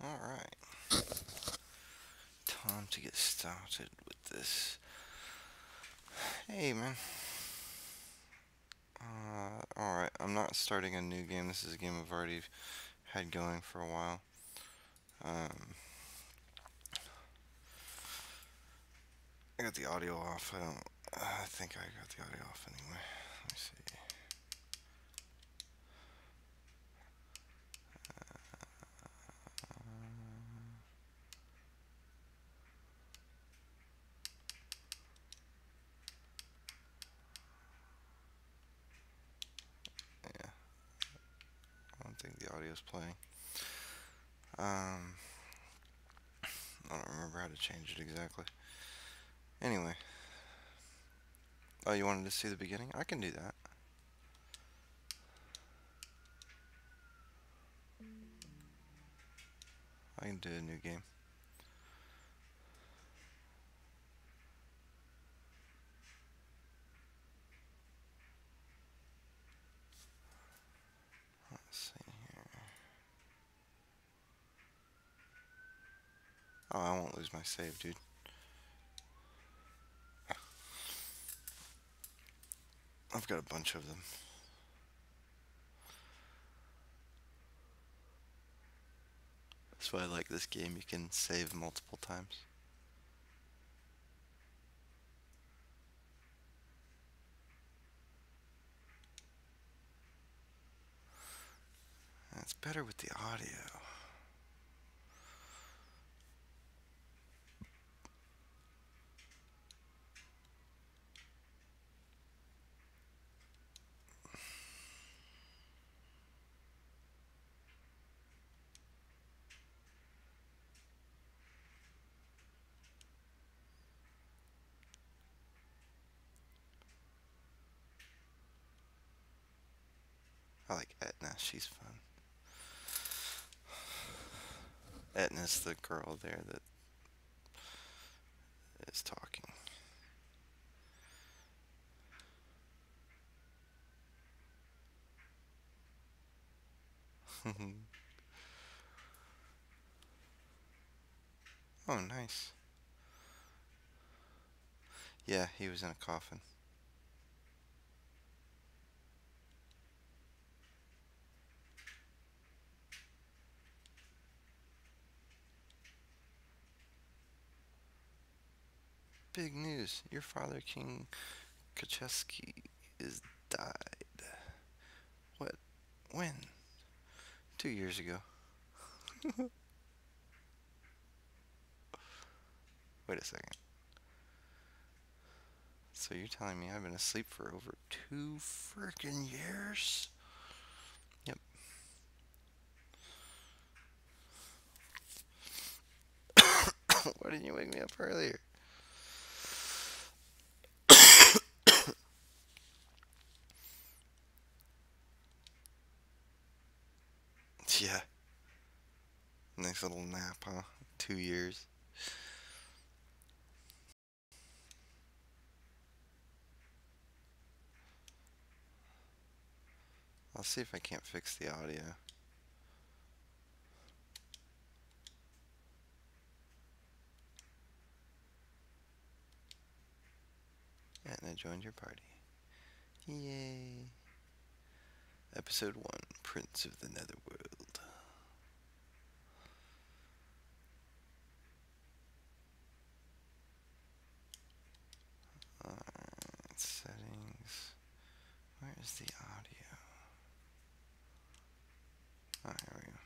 Alright, time to get started with this. Hey, man. Alright, I'm not starting a new game. This is a game I've already had going for a while. I got the audio off. I think I got the audio off anyway. Let me see. Yeah, I don't think the audio's playing. I don't remember how to change it exactly. Anyway. Oh, you wanted to see the beginning? I can do that. I can do a new game. Let's see here. Oh, I won't lose my save, dude. I've got a bunch of them. That's why I like this game. You can save multiple times. It's better with the audio. I like Etna. She's fun. Etna's the girl there that is talking. Oh, nice. Yeah, he was in a coffin. Big news. Your father, King Kacheski, is died. What? When? 2 years ago. Wait a second. So you're telling me I've been asleep for over 2 freaking years? Yep. Why didn't you wake me up earlier? Yeah. Nice little nap, huh? 2 years. I'll see if I can't fix the audio. And I joined your party. Yay. Episode 1, Prince of the Netherworld. Alright, settings. Where is the audio? Oh, here we go.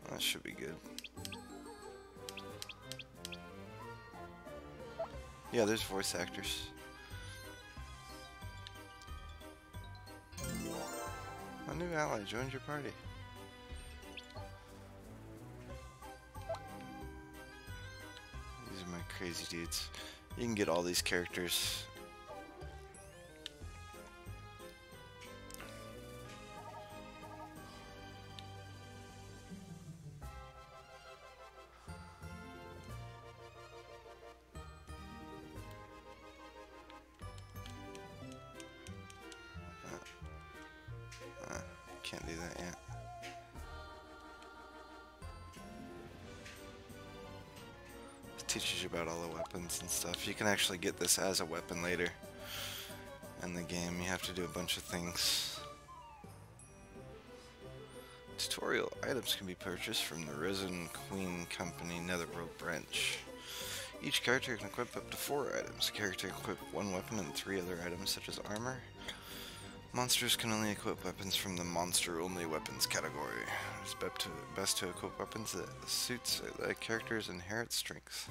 That should be good. Yeah, there's voice actors. A new ally joined your party. These are my crazy dudes. You can get all these characters. can't do that yet. It teaches you about all the weapons and stuff. You can actually get this as a weapon later in the game. You have to do a bunch of things. Tutorial items can be purchased from the Resin Queen Company Netherworld branch. Each character can equip up to 4 items. A character can equip 1 weapon and 3 other items such as armor. Monsters can only equip weapons from the monster-only weapons category. It's best to equip weapons that suits a character's inherent strengths.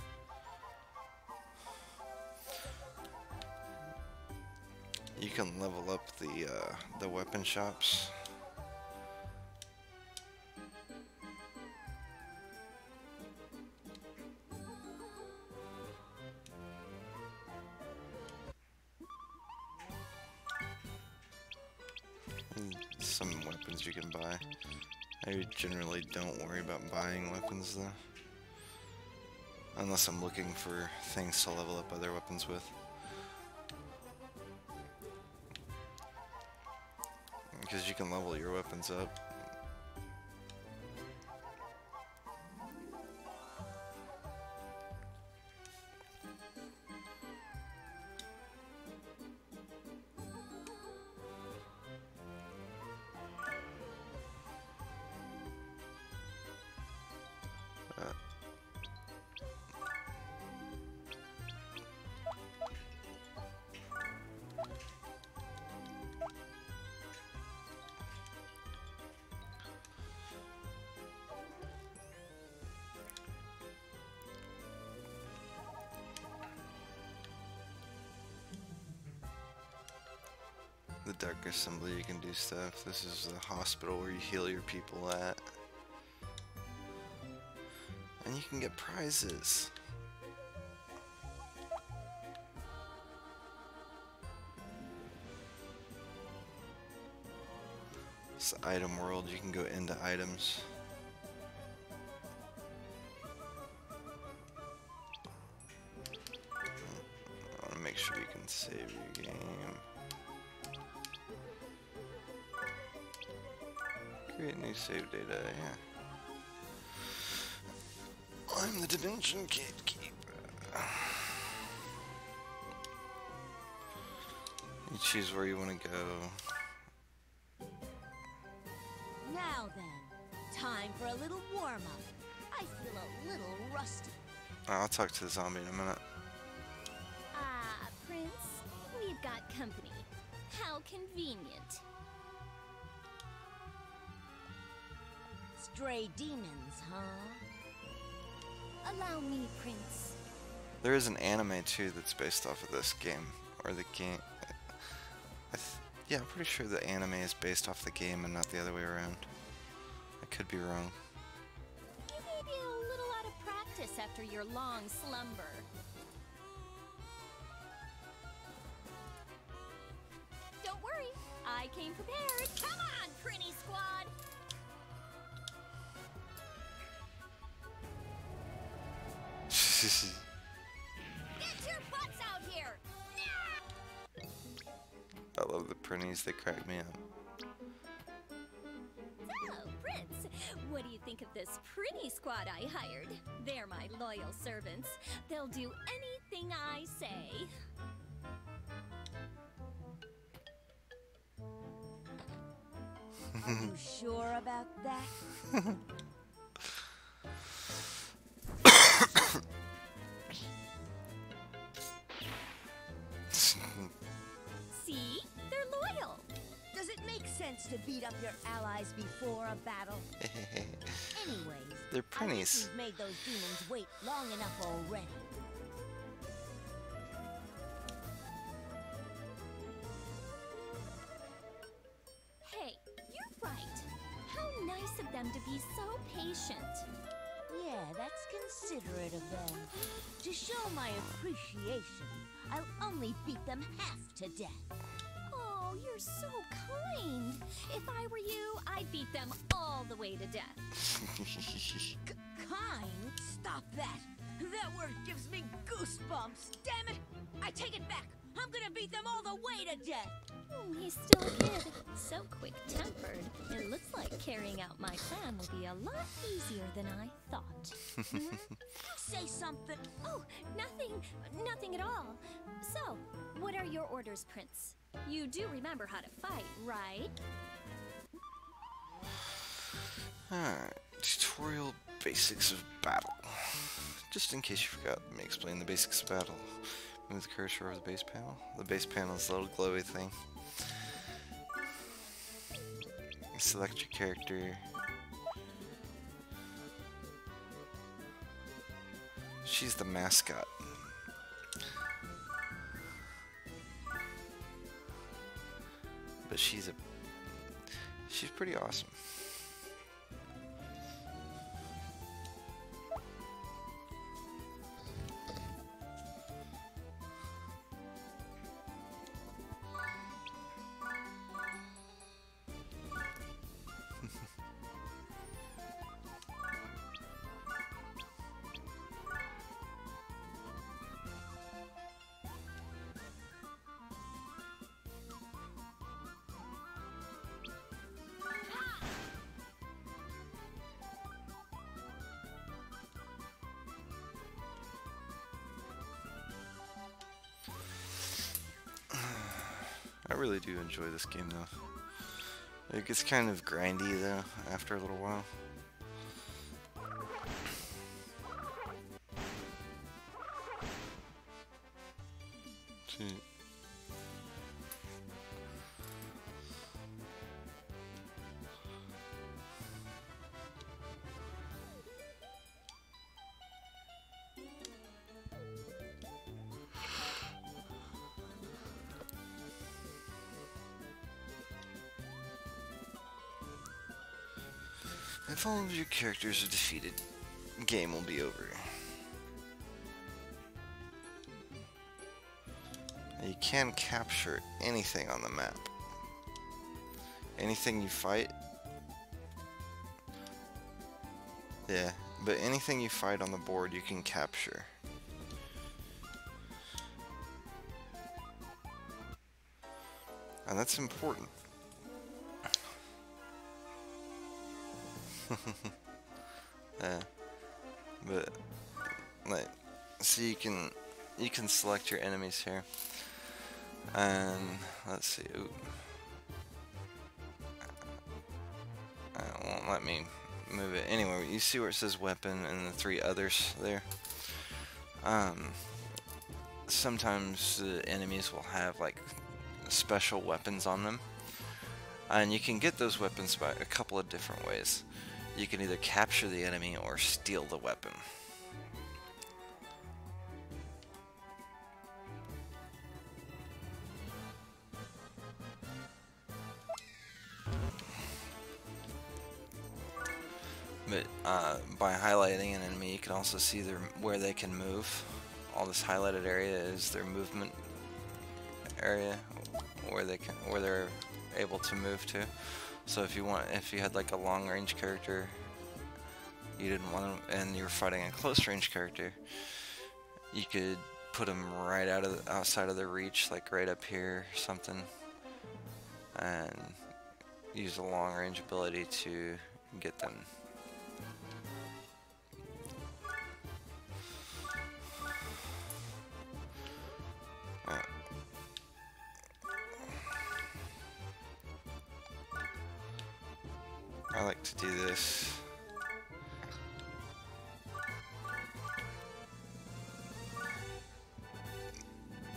You can level up the weapon shops. Some weapons you can buy. I generally don't worry about buying weapons though. Unless I'm looking for things to level up other weapons with. Because you can level your weapons up. The Dark Assembly, you can do stuff. This is the hospital where you heal your people at. And you can get prizes. It's the item world, you can go into items. I want to make sure you can save your game. Create new save data, yeah. I'm the Dimension Gatekeeper. You choose where you want to go. Now then, time for a little warm-up. I feel a little rusty. I'll talk to the zombie in a minute. Ah, Prince, we've got company. How convenient. Stray demons, huh? Allow me, Prince. There is an anime too that's based off of this game, or the game. Yeah, I'm pretty sure the anime is based off the game and not the other way around. I could be wrong. You may be a little out of practice after your long slumber. Don't worry, I came prepared. Come on, Prinny Squad! Get your butts out here! I love the printies, they crack me up. So, Prince, what do you think of this pretty squad I hired? They're my loyal servants. They'll do anything I say. Are you sure about that? See? They're loyal. Does it make sense to beat up your allies before a battle? Anyways, They're I think printies. we've made those demons wait long enough already. Hey, you're right. How nice of them to be so patient. Yeah, that's considerate of them. To show my appreciation, I'll only beat them half to death. Oh, you're so kind. If I were you, I'd beat them all the way to death. Kind? Stop that. That word gives me goosebumps. Damn it! I take it back. I'm gonna beat them all the way to death! Oh, he's still a kid. So quick-tempered. It looks like carrying out my plan will be a lot easier than I thought. Say something. Oh, nothing. Nothing at all. So, what are your orders, Prince? You do remember how to fight, right? Alright, tutorial basics of battle. Just in case you forgot, let me explain the basics of battle. Move the cursor over the base panel. The base panel is the little glowy thing. Select your character. She's the mascot. But she's pretty awesome. I really do enjoy this game though. It gets kind of grindy though after a little while. See. If all of your characters are defeated, the game will be over. You can capture anything on the map. Anything you fight. Yeah, but anything you fight on the board you can capture. And that's important. Yeah, but like, so you can select your enemies here, and let's see. Ooh. It won't let me move it. Anyway, you see where it says weapon and the 3 others there. Sometimes the enemies will have like special weapons on them, and you can get those weapons by a couple of different ways. You can either capture the enemy or steal the weapon. But by highlighting an enemy, you can also see where they can move. All this highlighted area is their movement area, where they're able to move to. So if you had like a long range character, you didn't want them, and you were fighting a close range character, you could put them right outside of their reach, like right up here or something, and use a long range ability to get them. I like to do this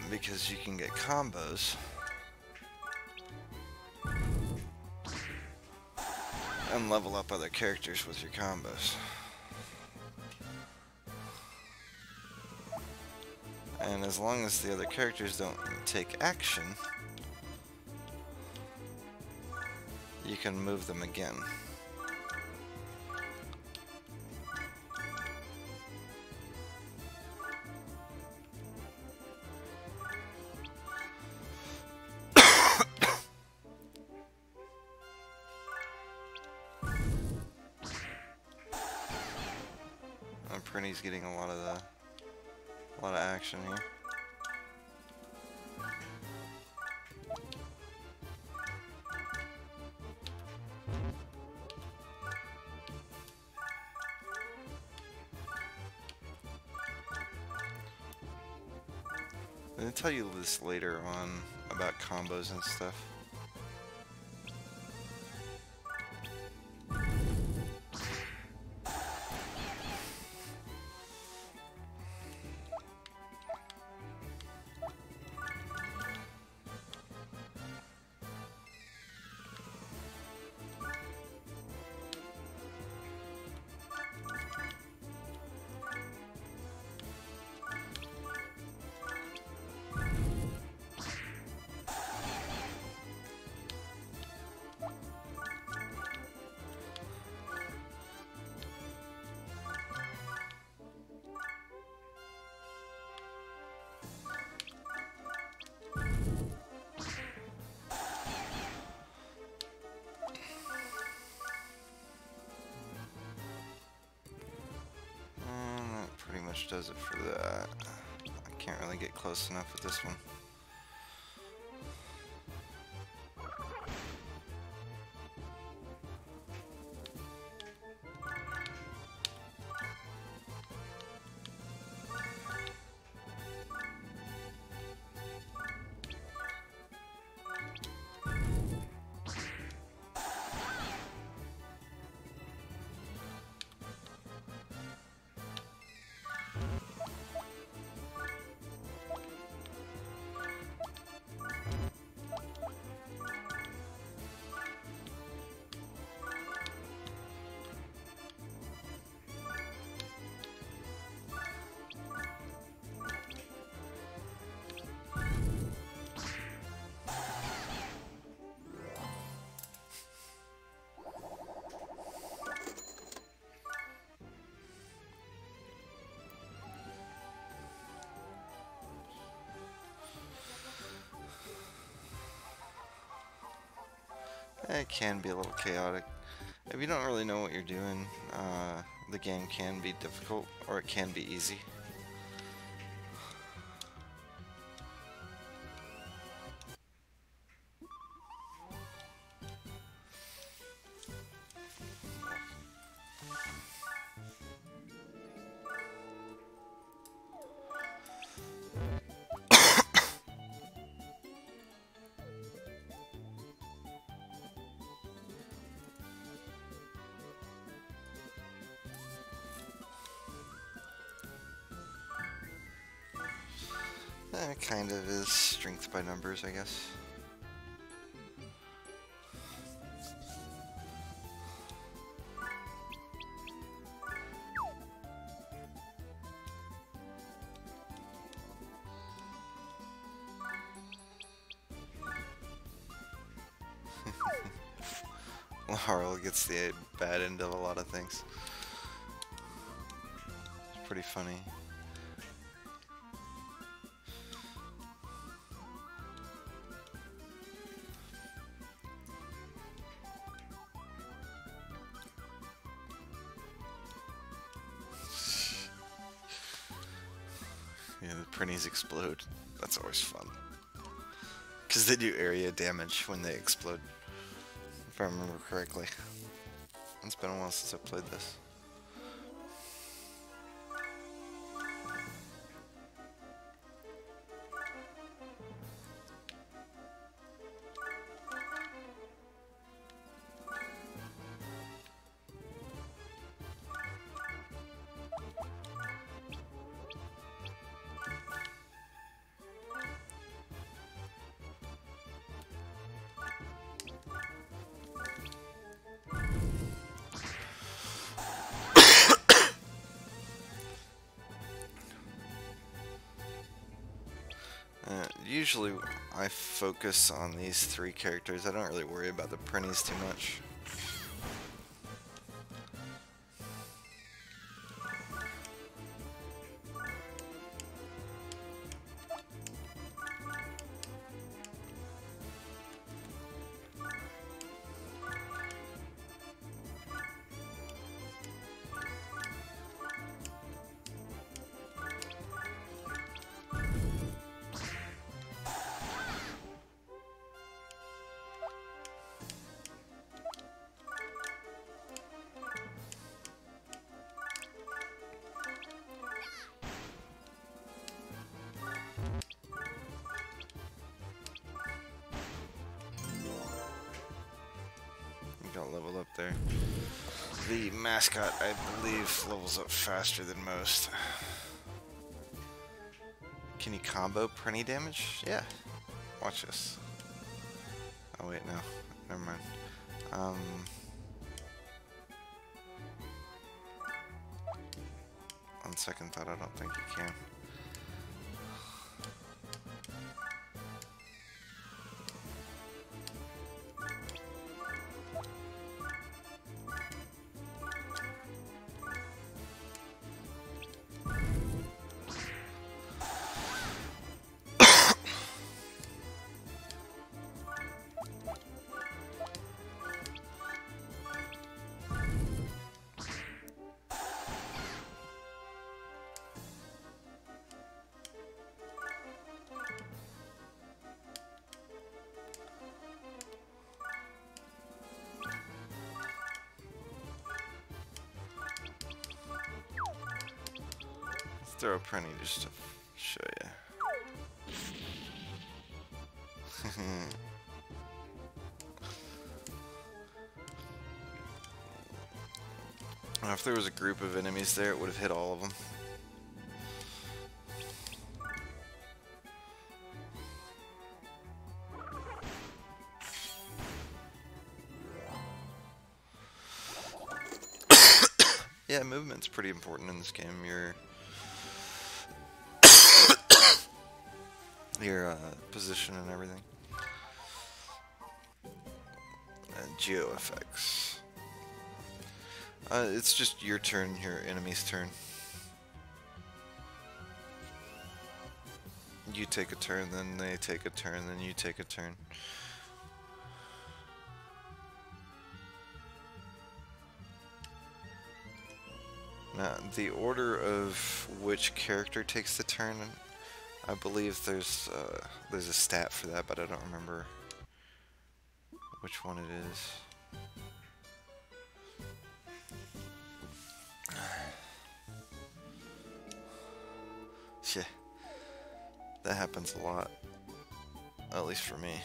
because you can get combos and level up other characters with your combos. And as long as the other characters don't take action, you can move them again. Prinny's getting a lot of action here. I'll tell you this later on about combos and stuff. Pretty much does it for that. I can't really get close enough with this one. It can be a little chaotic. If you don't really know what you're doing, the game can be difficult, or it can be easy. It kind of is strength by numbers, I guess. Laurel gets the bad end of a lot of things. It's pretty funny. Yeah, the printies explode. That's always fun. Because they do area damage when they explode. If I remember correctly. It's been a while since I played this. Usually I focus on these three characters. I don't really worry about the printies too much. all leveled up there. The mascot, I believe, levels up faster than most. Can you combo printy damage? Yeah. Watch this. Oh wait, no. Never mind. On second thought, I don't think you can. Throw a printy just to show you. If there was a group of enemies there, it would have hit all of them. Yeah, movement's pretty important in this game. Your position and everything. And geo effects. It's just your turn, your enemy's turn. You take a turn, then they take a turn, then you take a turn. Now, the order of which character takes the turn, I believe there's a stat for that, but I don't remember which one it is. Yeah, that happens a lot, at least for me.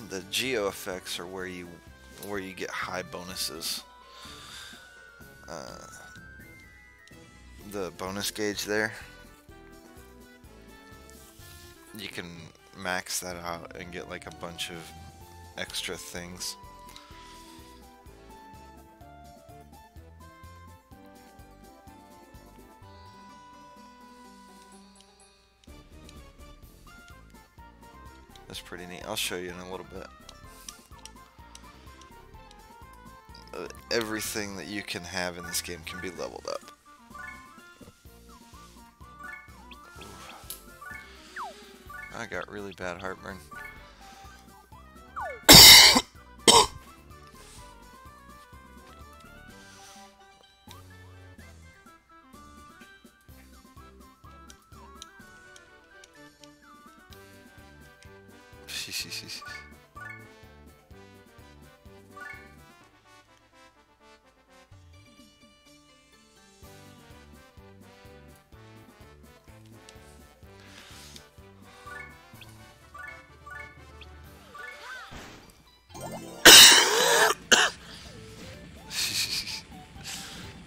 The geo effects are where you get high bonuses. The bonus gauge there, you can max that out and get like a bunch of extra things. That's pretty neat. I'll show you in a little bit. Everything that you can have in this game can be leveled up. I got really bad heartburn.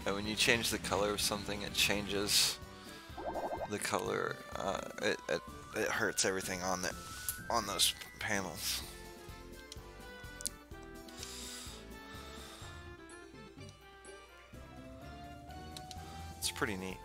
And when you change the color of something, it changes the color. It hurts everything on those panels. It's pretty neat.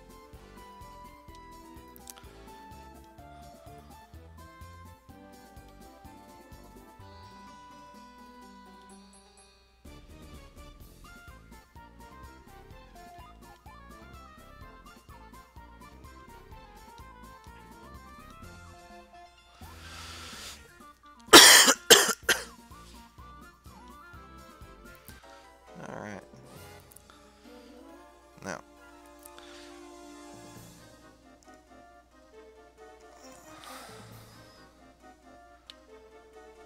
Alright. Now,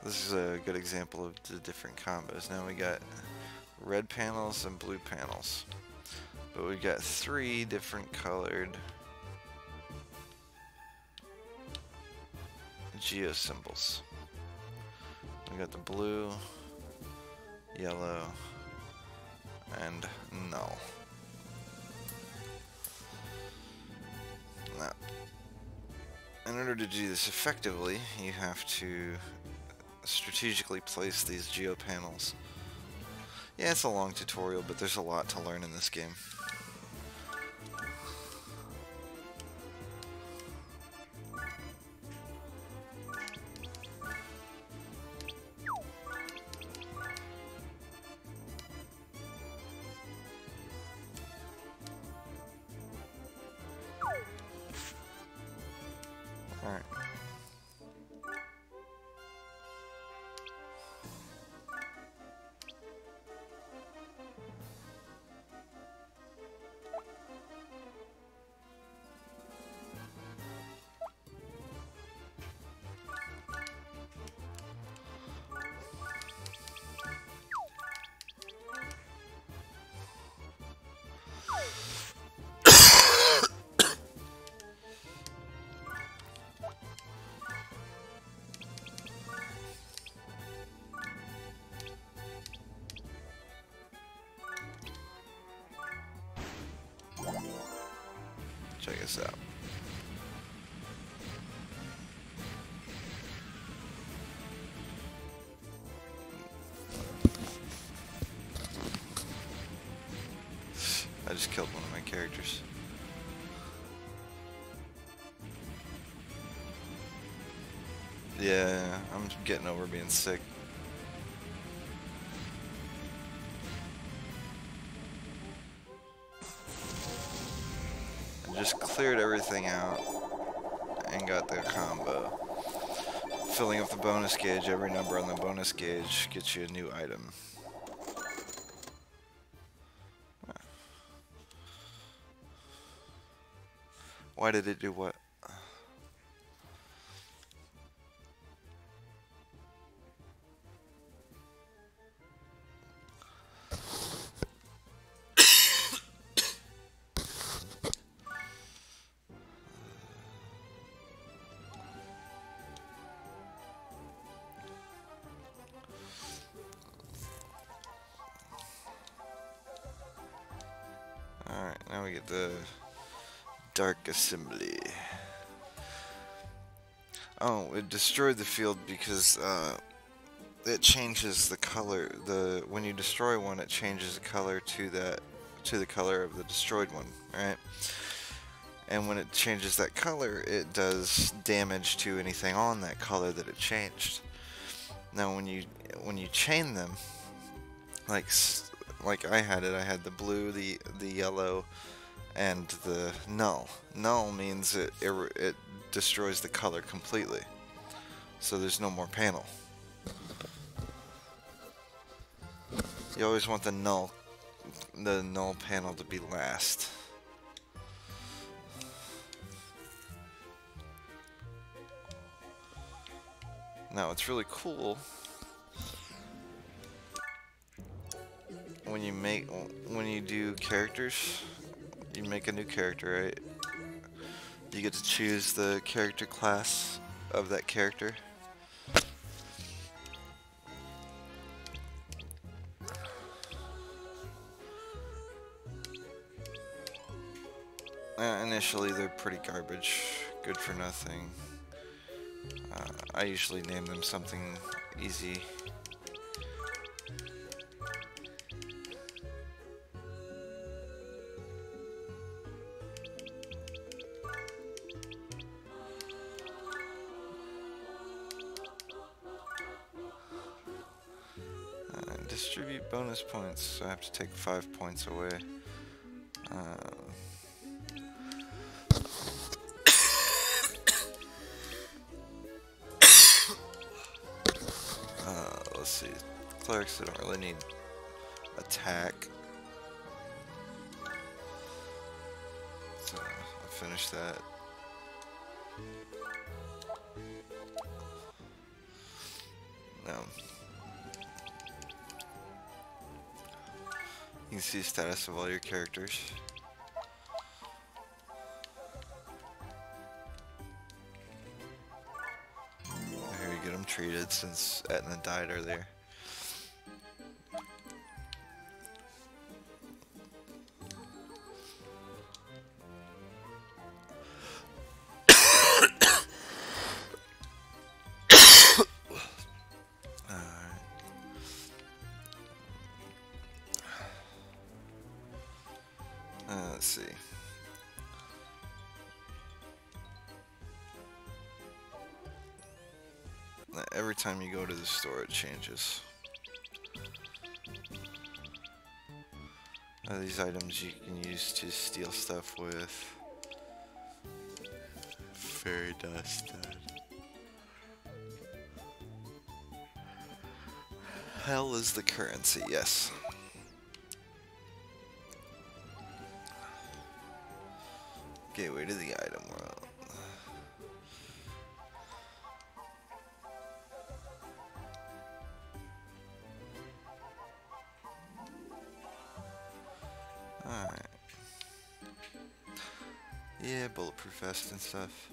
this is a good example of the different combos. Now we got red panels and blue panels, but we got 3 different colored geo symbols. We got the blue, yellow, and null. Now, in order to do this effectively, you have to strategically place these geo panels. Yeah, it's a long tutorial, but there's a lot to learn in this game. Alright. Check this out. I just killed one of my characters. Yeah, I'm getting over being sick. I just cleared everything out and got the combo. Filling up the bonus gauge, every number on the bonus gauge gets you a new item. Why did it do what? Alright, now we get the Dark Assembly. Oh, it destroyed the field because it changes the color. When you destroy one, it changes the color to the color of the destroyed one, right? And when it changes that color, it does damage to anything on that color that it changed. Now, when you chain them, like I had the blue, the yellow, and the null. Null means it destroys the color completely, so there's no more panel. You always want the null panel to be last. Now it's really cool when you do characters. You make a new character, right? You get to choose the character class of that character. Initially, they're pretty garbage, good for nothing. I usually name them something easy. Distribute bonus points, so I have to take 5 points away. Let's see. Clerics, they don't really need attack. So I'll finish that. Now, you can see the status of all your characters. Here you get them treated since Etna died earlier. Let's see. Every time you go to the store, it changes. These items you can use to steal stuff with. Fairy dust. Hell is the currency, yes. Gateway to the item world. Alright. Yeah, bulletproof vest and stuff.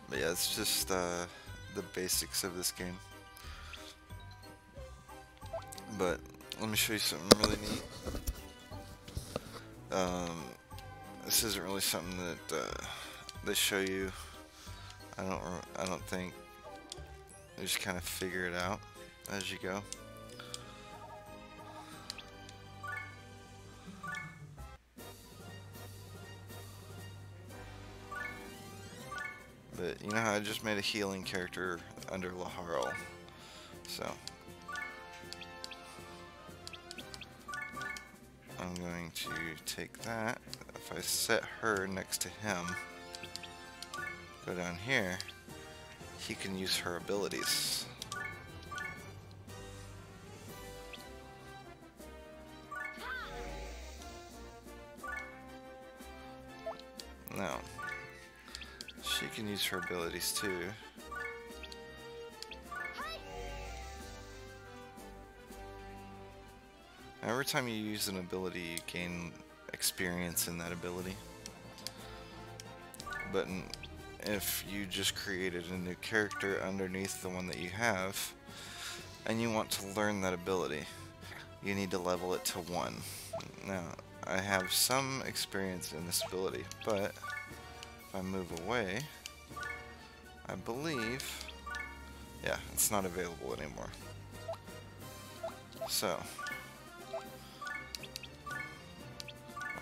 But yeah, it's just the basics of this game. But let me show you something really neat. This isn't really something that they show you. I don't think. You just kind of figure it out as you go. But you know how I just made a healing character under Laharl, so I'm going to take that. If I set her next to him, go down here, he can use her abilities. Now, she can use her abilities too. Every time you use an ability, you gain experience in that ability. But if you just created a new character underneath the one that you have, and you want to learn that ability, you need to level it to 1. Now, I have some experience in this ability, but if I move away, I believe, yeah, it's not available anymore. So,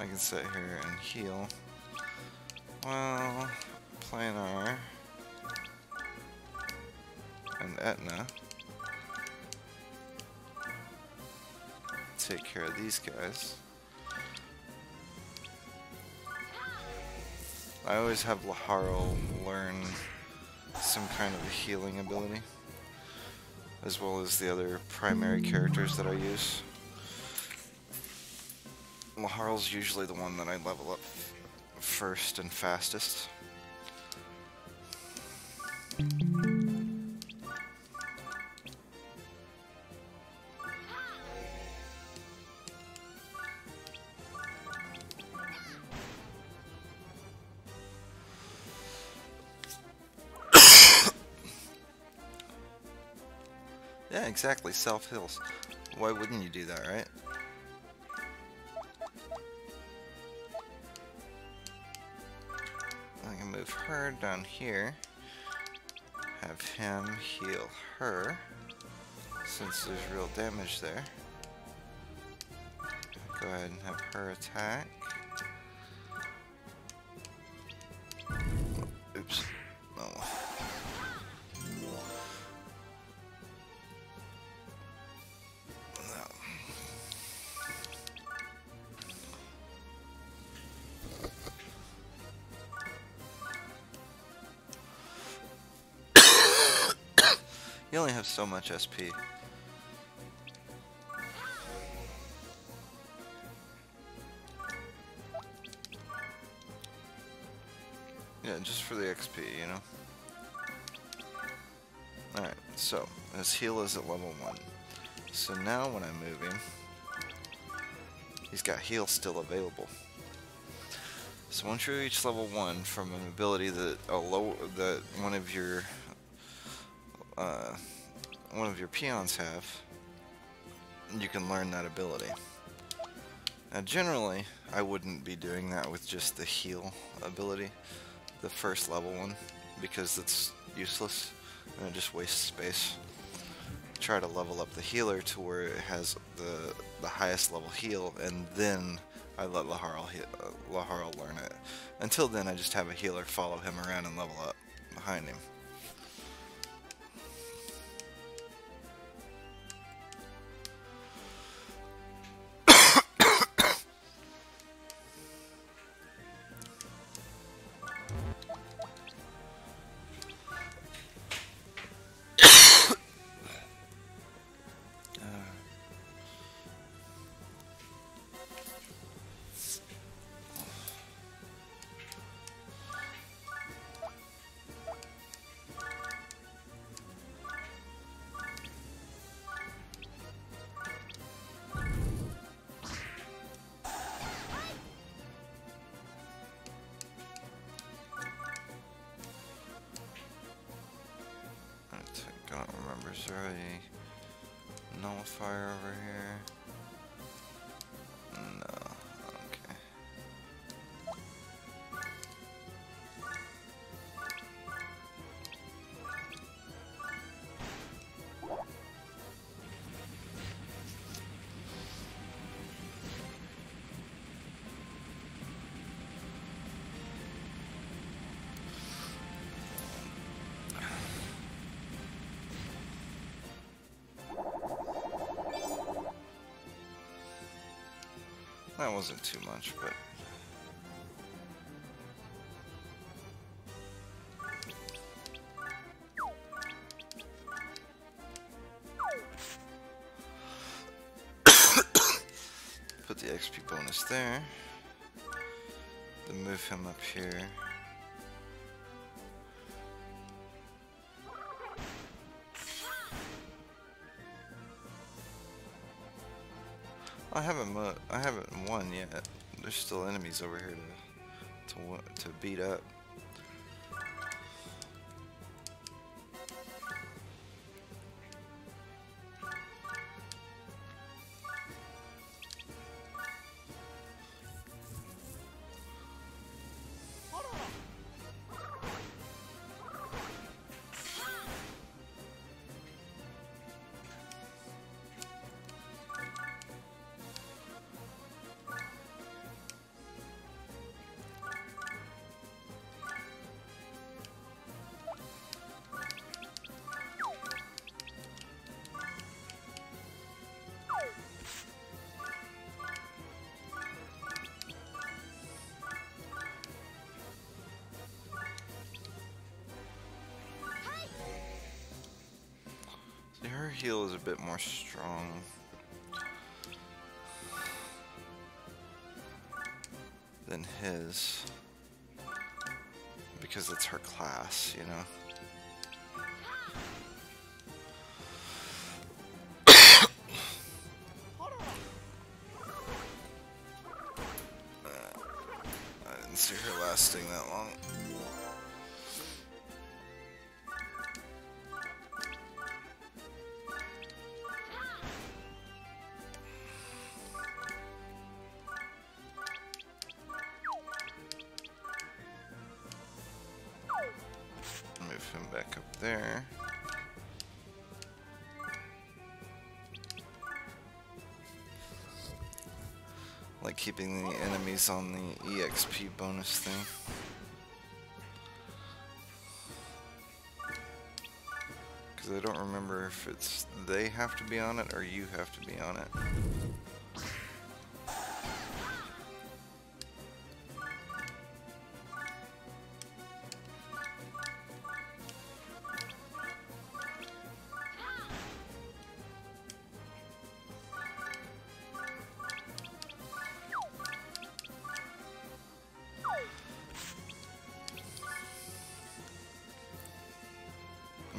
I can sit here and heal. Well, Planar and Etna take care of these guys. I always have Laharl learn some kind of a healing ability, as well as the other primary characters that I use. Laharl's usually the one that I level up first and fastest. Yeah, exactly, self-heals. Why wouldn't you do that, right? I can move her down here, have him heal her, since there's real damage there. Go ahead and have her attack. Oops. Oh. You only have so much SP. Yeah, just for the XP, you know? Alright, so, his heal is at level 1. So now when I'm moving, he's got heal still available. So once you reach level 1 from an ability that uh, one of your peons have, you can learn that ability. Now generally, I wouldn't be doing that with just the heal ability, the first level one, because it's useless and it just wastes space. Try to level up the healer to where it has the highest level heal, and then I let Laharl learn it. Until then, I just have a healer follow him around and level up behind him. I don't remember, is there a nullifier over here? No, okay. That wasn't too much, but... Put the XP bonus there. Then move him up here. I haven't won yet. There's still enemies over here to beat up. Her heal is a bit more strong than his because it's her class, you know. I didn't see her lasting that long. Move him back up there. Like keeping the enemies on the EXP bonus thing. Because I don't remember if it's they have to be on it or you have to be on it.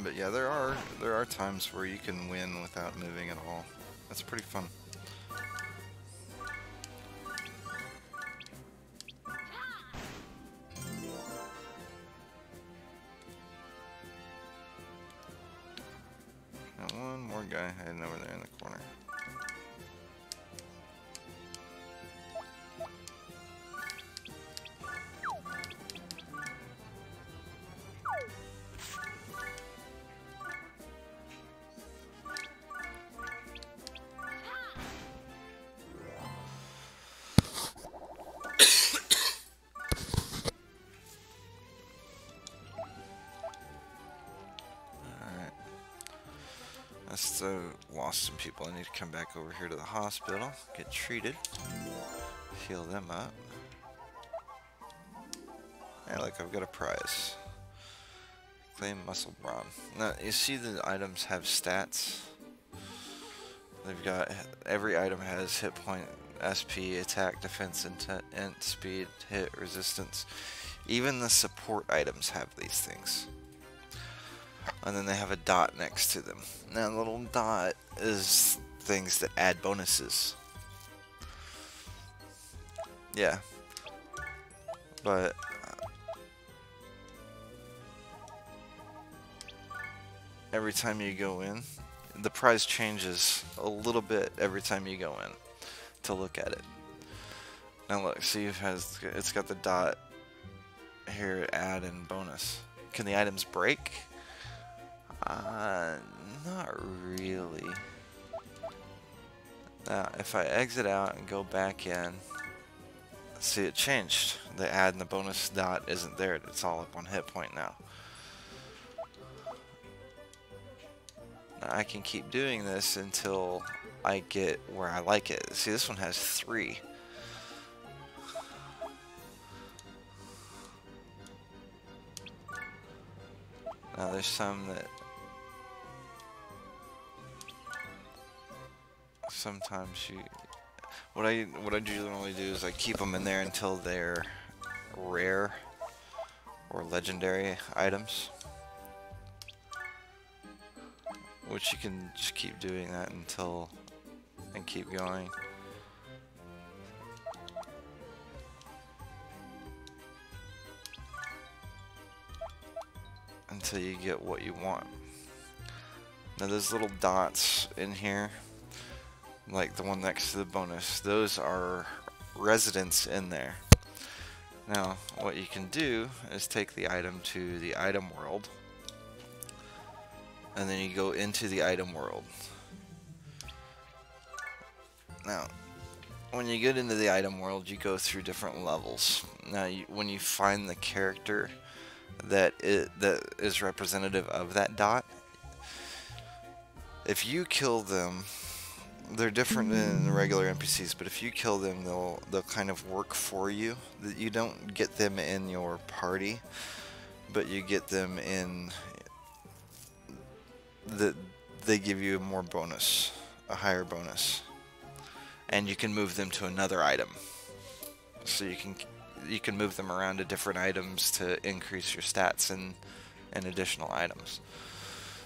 But yeah, there are times where you can win without moving at all. That's pretty fun. guy hiding over there in the corner. So lost some people. I need to come back over here to the hospital, get treated, heal them up. And look, I've got a prize. Claim muscle brawn. Now you see the items have stats. They've got, every item has hit point, SP, attack, defense, int, speed, hit, resistance. Even the support items have these things. And then they have a dot next to them. Now, the little dot is things that add bonuses. Yeah. But every time you go in, the prize changes a little bit every time you go in to look at it. Now look, see, it's got the dot here, add and bonus. Can the items break? Not really. Now, if I exit out and go back in, see, it changed. The add and the bonus dot isn't there. It's all up on hit point now. Now, I can keep doing this until I get where I like it. See, this one has 3. Now, there's some that sometimes what I generally do is I keep them in there until they're rare or legendary items, which you can just keep doing that until and keep going. Until you get what you want. Now those little dots in here, like the one next to the bonus, those are residents in there. Now what you can do is take the item to the item world, and then you go into the item world. Now when you get into the item world, you go through different levels. Now when you find the character that is representative of that dot, if you kill them, they're different than the regular NPCs, but if you kill them, they'll kind of work for you. You don't get them in your party, but you get them in they give you more bonus, a higher bonus, and you can move them to another item. So you can move them around to different items to increase your stats and additional items.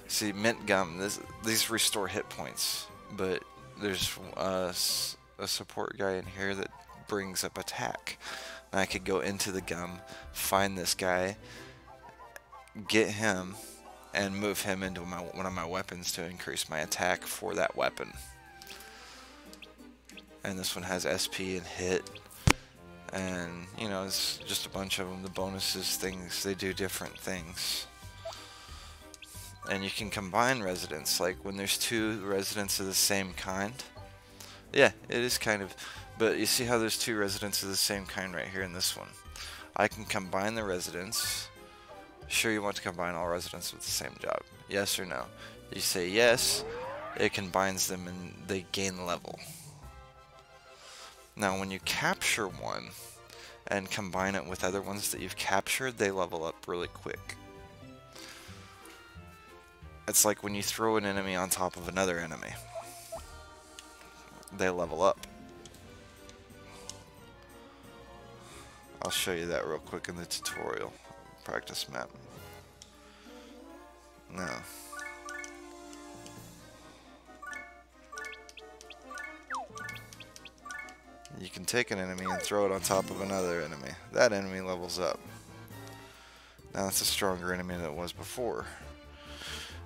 See, mint gum, these restore hit points, but there's a support guy in here that brings up attack. And I could go into the gum, find this guy, get him, and move him into one of my weapons to increase my attack for that weapon. And this one has SP and hit. And, you know, it's just a bunch of them. The bonuses, things, they do different things. And you can combine residents, like when there's 2 residents of the same kind. Yeah, it is kind of, but you see how there's 2 residents of the same kind right here in this one. I can combine the residents. Sure, you want to combine all residents with the same job? Yes or no? You say yes, it combines them and they gain level. Now when you capture one and combine it with other ones that you've captured, they level up really quick. It's like when you throw an enemy on top of another enemy. They level up. I'll show you that real quick in the tutorial. Practice map. Now. You can take an enemy and throw it on top of another enemy. That enemy levels up. Now it's a stronger enemy than it was before.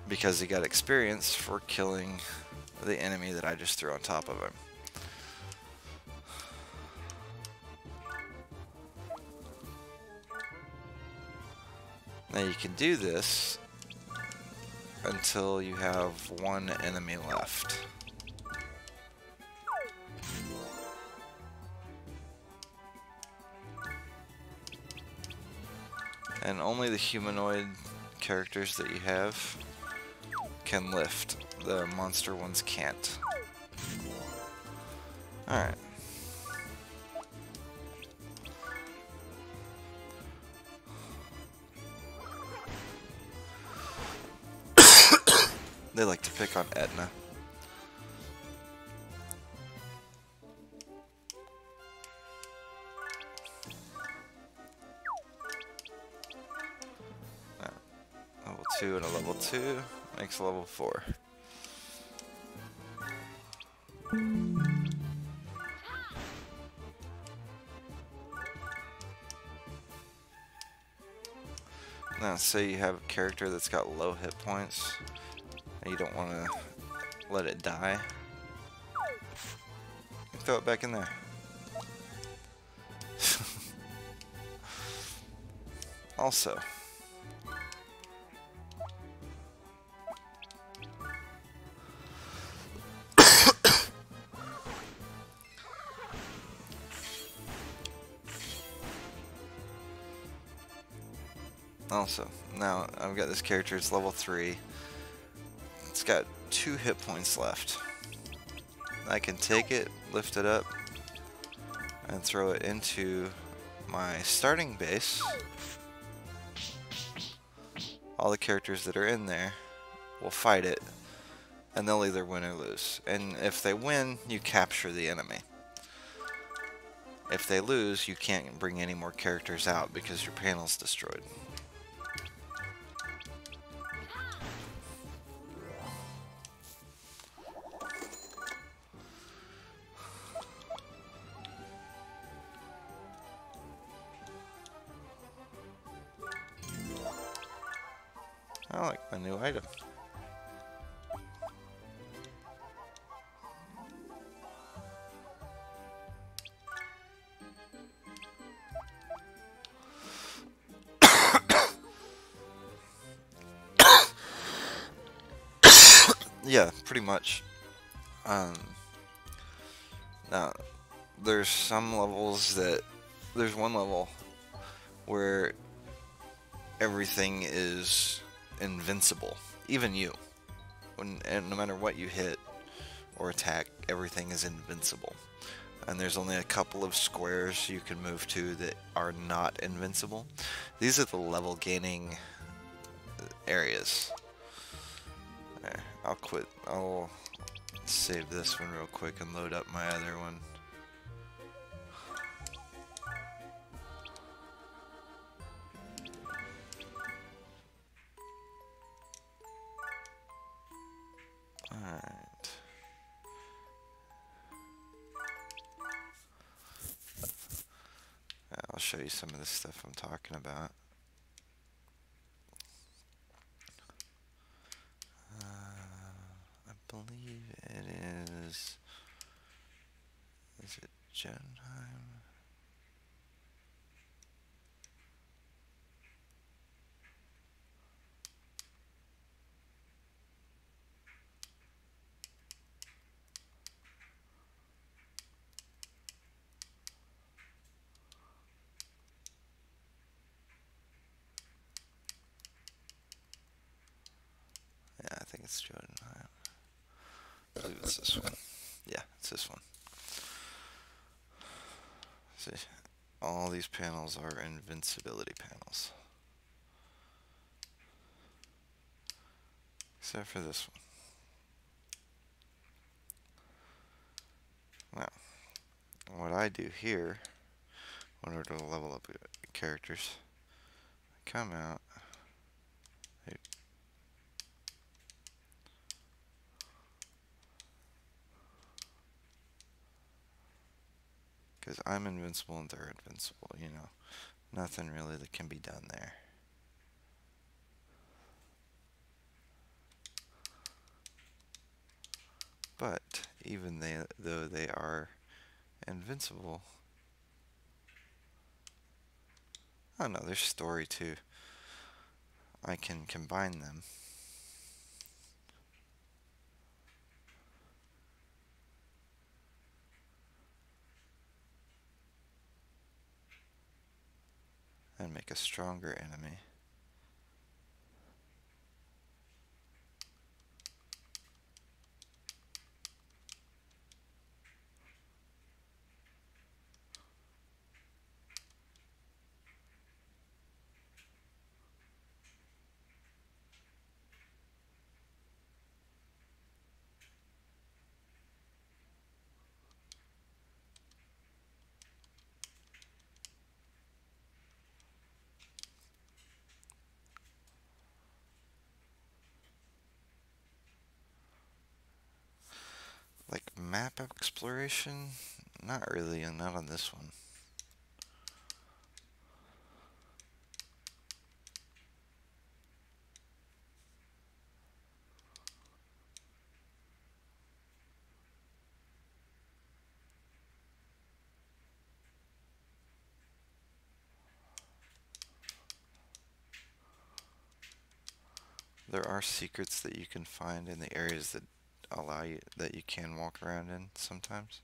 because he got experience for killing the enemy that I just threw on top of him. Now you can do this until you have one enemy left. And only the humanoid characters that you have can lift. The monster ones can't. Alright. They like to pick on Etna. Level 2 and a level 2 makes a level 4. Now say you have a character that's got low hit points and you don't want to let it die. You throw it back in there. Also, now I've got this character, it's level 3. It's got 2 hit points left. I can take it, lift it up, and throw it into my starting base. All the characters that are in there will fight it, and they'll either win or lose. And if they win, you capture the enemy. If they lose, you can't bring any more characters out because your panel's destroyed. I like my new item. Yeah, pretty much. Now, there's some levels that... There's one level where everything is invincible. Even you. And no matter what you hit or attack, everything is invincible. And there's only a couple of squares you can move to that are not invincible. These are the level gaining areas. There, I'll quit. I'll save this one real quick and load up my other one. Alright. I'll show you some of the stuff I'm talking about. I believe it is it Jotunheim? Yeah, I think it's Jotunheim. I believe it's this one. Yeah, it's this one. See, all these panels are invincibility panels. Except for this one. Now, what I do here, in order to level up characters, I come out, because I'm invincible and they're invincible, you know. Nothing really that can be done there. But even though they are invincible, oh no, there's story too. I can combine them. And make a stronger enemy. Like map exploration? Not really, and not on this one. There are secrets that you can find in the areas that allow you that you can walk around in sometimes.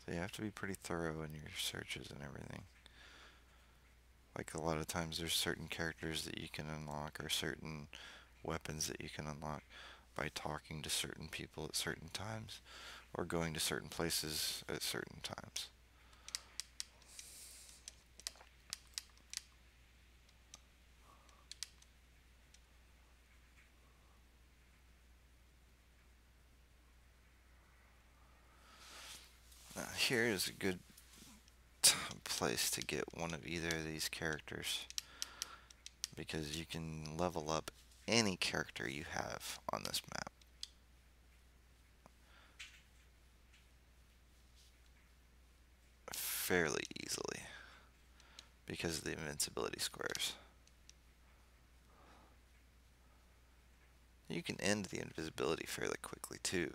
So you have to be pretty thorough in your searches and everything. Like a lot of times there's certain characters that you can unlock or certain weapons that you can unlock by talking to certain people at certain times or going to certain places at certain times. Now here is a good place to get one of either of these characters because you can level up any character you have on this map. Fairly easily because of the invincibility squares. You can end the invisibility fairly quickly too.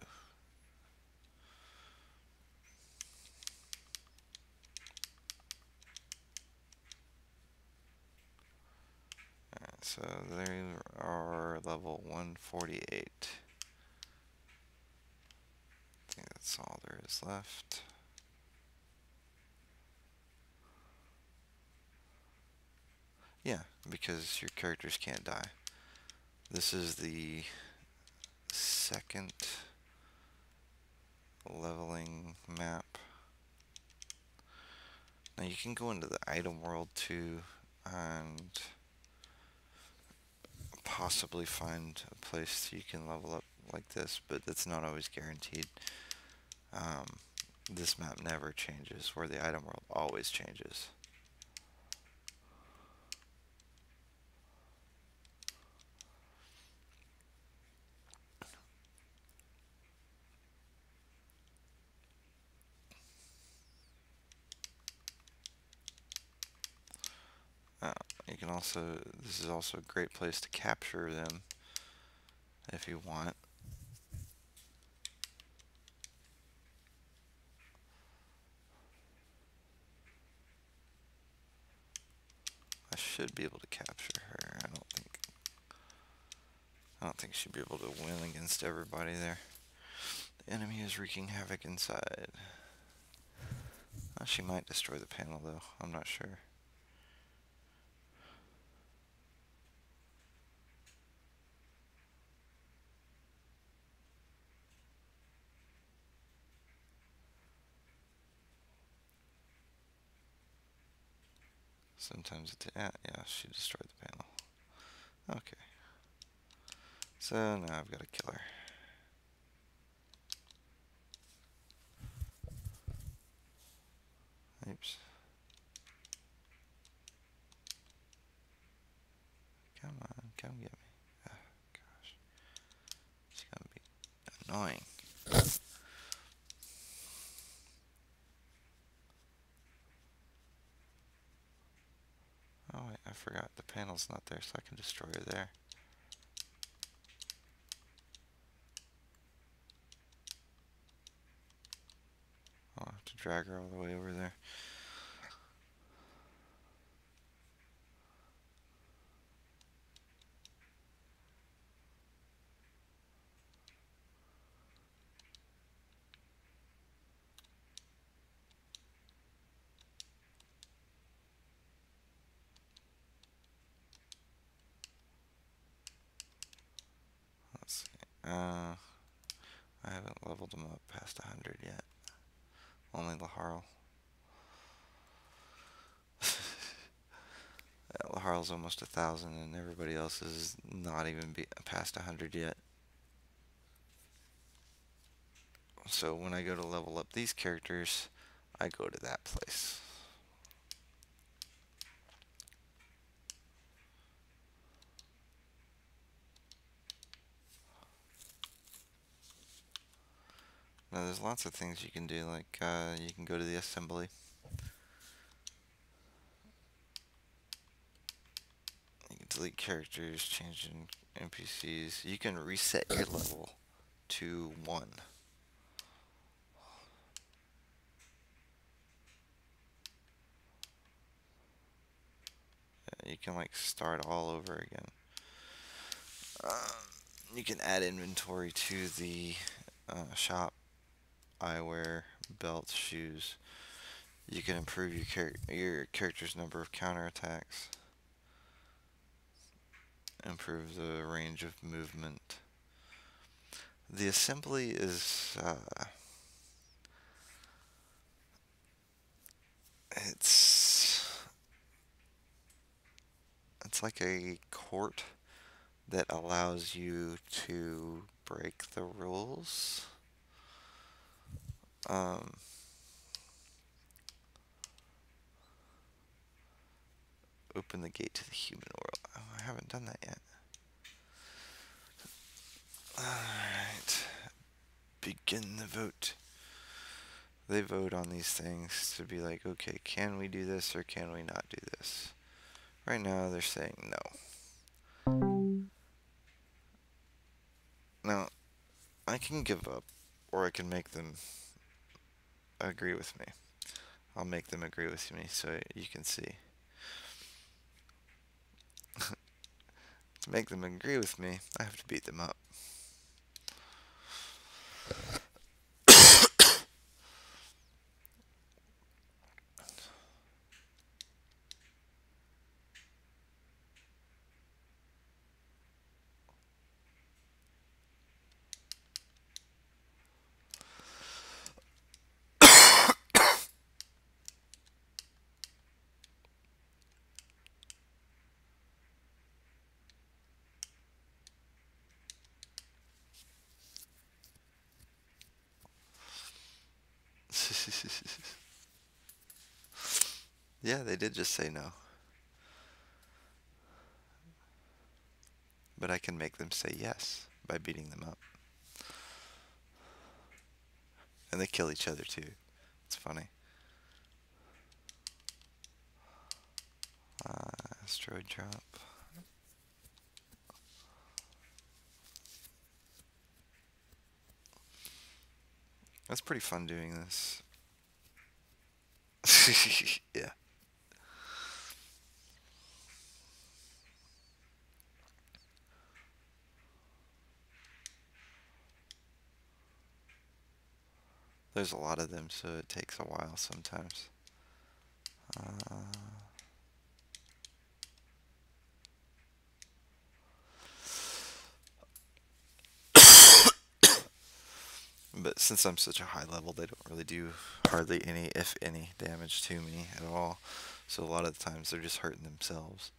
Alright, so they are level 148. I think that's all there is left. Yeah, because your characters can't die. This is the second leveling map. Now you can go into the item world too and possibly find a place you can level up like this, but that's not always guaranteed. This map never changes, where the item world always changes. You can also, this is also a great place to capture them if you want. I should be able to capture her. I don't think she'd be able to win against everybody there. The enemy is wreaking havoc inside. She might destroy the panel though, I'm not sure. Sometimes yeah, she destroyed the panel. Okay. So now I've got to kill her. Oops. Come on, come get me. Oh, gosh. It's gonna be annoying. Oh, wait. I forgot the panel's not there, so I can destroy her there. I'll have to drag her all the way over there. Let's see. I haven't leveled them up past 100 yet. Only Laharl. Laharl's almost 1,000 and everybody else is not even past 100 yet. So when I go to level up these characters, I go to that place. Now there's lots of things you can do, like you can go to the assembly. You can delete characters, change NPCs. You can reset your level to 1. You can like start all over again. You can add inventory to the shop. Eyewear, belts, shoes. You can improve your character's number of counterattacks. Improve the range of movement. The assembly is it's like a court that allows you to break the rules. Open the gate to the human world. Oh, I haven't done that yet. Alright. Begin the vote. They vote on these things to be like, okay, can we do this or can we not do this? Right now they're saying no. Now, I can give up, or I can make them agree with me. I'll make them agree with me so you can see. To make them agree with me, I have to beat them up. Yeah, they did just say no. But I can make them say yes by beating them up. And they kill each other too. It's funny. Asteroid drop. That's pretty fun doing this. Yeah. There's a lot of them, so it takes a while sometimes. But since I'm such a high level, they don't really do hardly any, if any, damage to me at all. So a lot of the times they're just hurting themselves.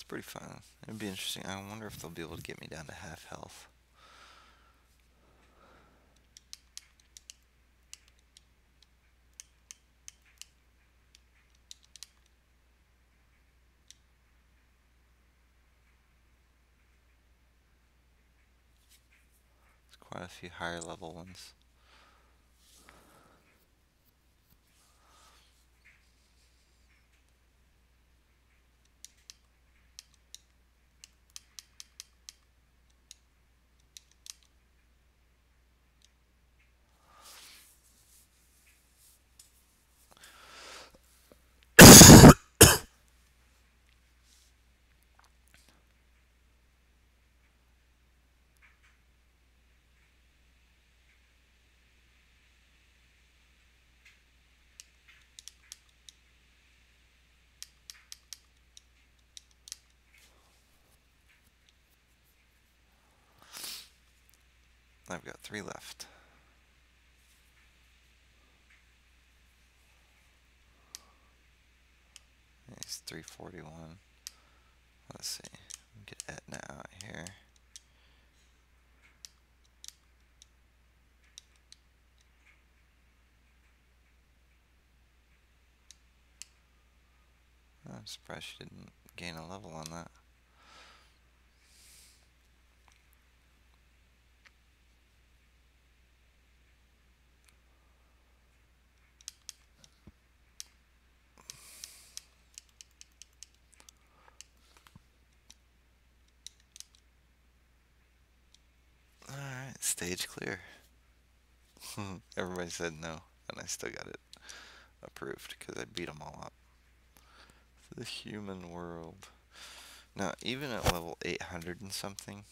pretty fun. It'd be interesting. I wonder if they'll be able to get me down to half health. There's quite a few higher level ones. I've got 3 left. It's 341. Let's see. Get Etna out here. I'm surprised she didn't gain a level on that. Alright, stage clear. Everybody said no, and I still got it approved because I beat them all up. The human world. Now, even at level 800 and something,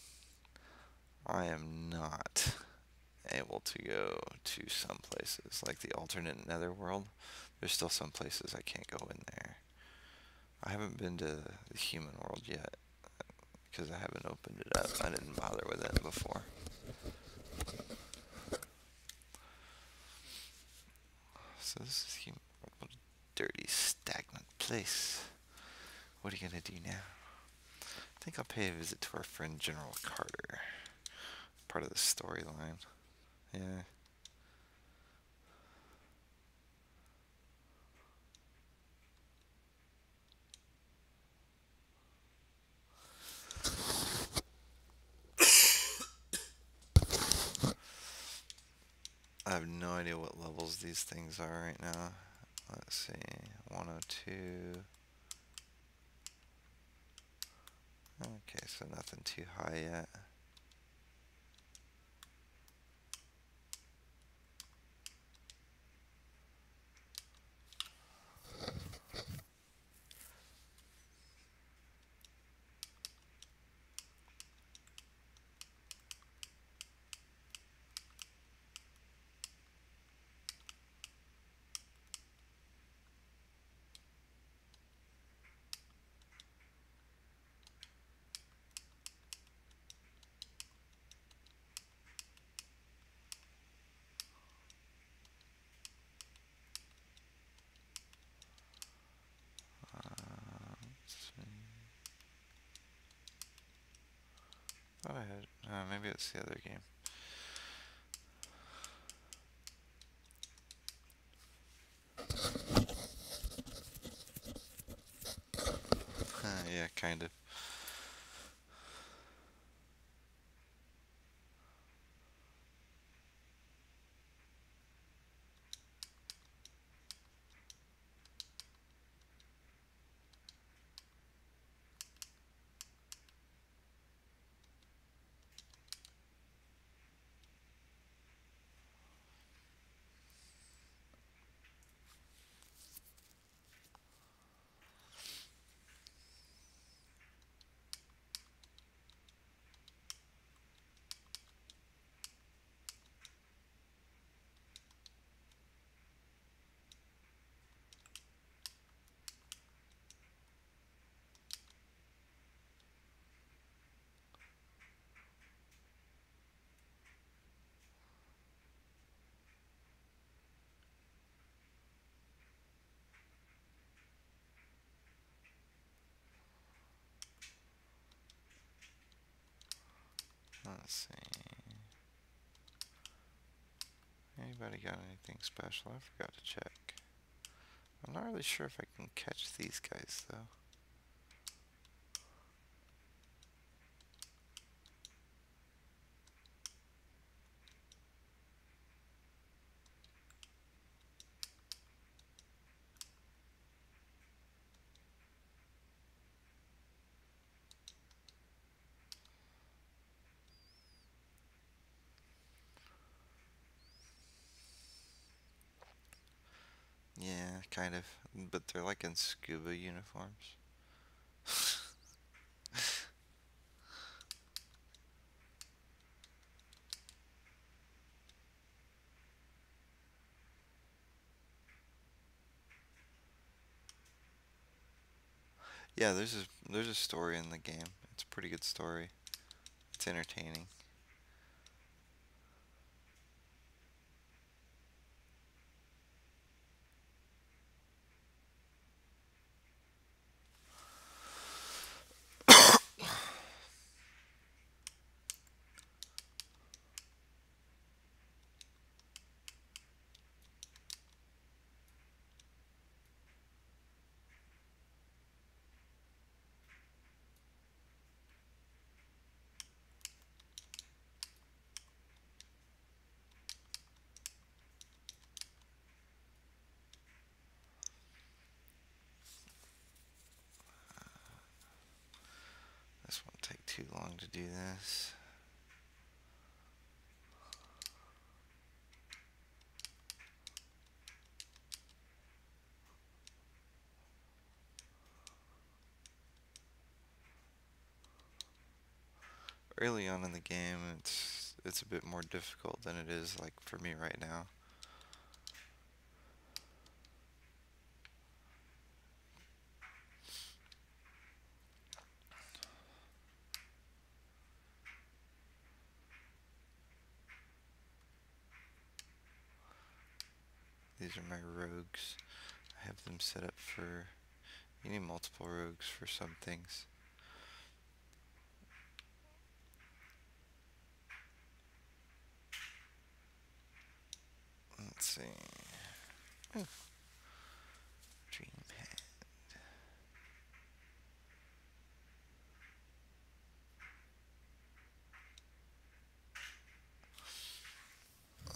I am not able to go to some places, like the alternate netherworld. There's still some places I can't go in there. I haven't been to the human world yet, because I haven't opened it up. I didn't bother with it before. So this is human world. What a dirty, stagnant place. What are you gonna do now? I think I'll pay a visit to our friend General Carter. Part of the storyline. Yeah. I have no idea what levels these things are right now. Let's see. 102. Okay, so nothing too high yet. Thought I had. Maybe it's the other game. Yeah, kind of. Let's see. Anybody got anything special? I forgot to check. I'm not really sure if I can catch these guys though. Yeah, kind of. But they're like in scuba uniforms. Yeah, there's a story in the game. It's a pretty good story. It's entertaining. This won't take too long to do this. Early on in the game, it's a bit more difficult than it is like for me right now. These are my rogues. I have them set up for... You need multiple rogues for some things. Let's see. Ooh. Dream Hand.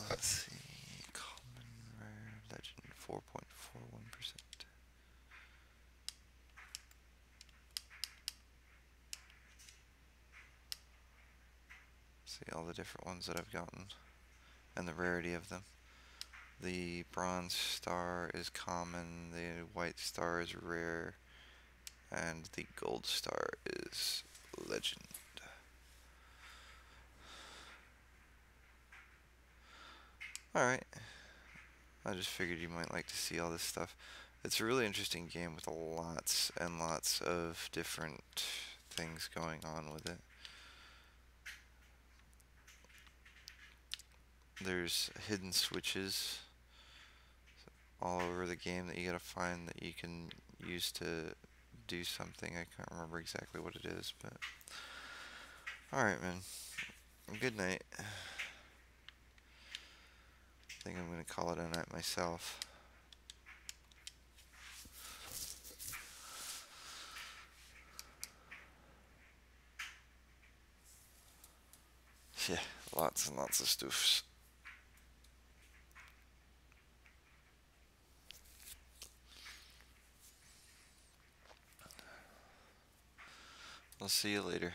Let's see. Common, rare, legend, 4.41%. See all the different ones that I've gotten and the rarity of them. The bronze star is common, the white star is rare, and the gold star is legend. Alright, I just figured you might like to see all this stuff. It's a really interesting game with lots and lots of different things going on with it. There's hidden switches all over the game that you gotta find that you can use to do something. I can't remember exactly what it is, but... Alright, man. Good night. I think I'm gonna call it a night myself. Yeah, lots and lots of stuffs. I'll see you later.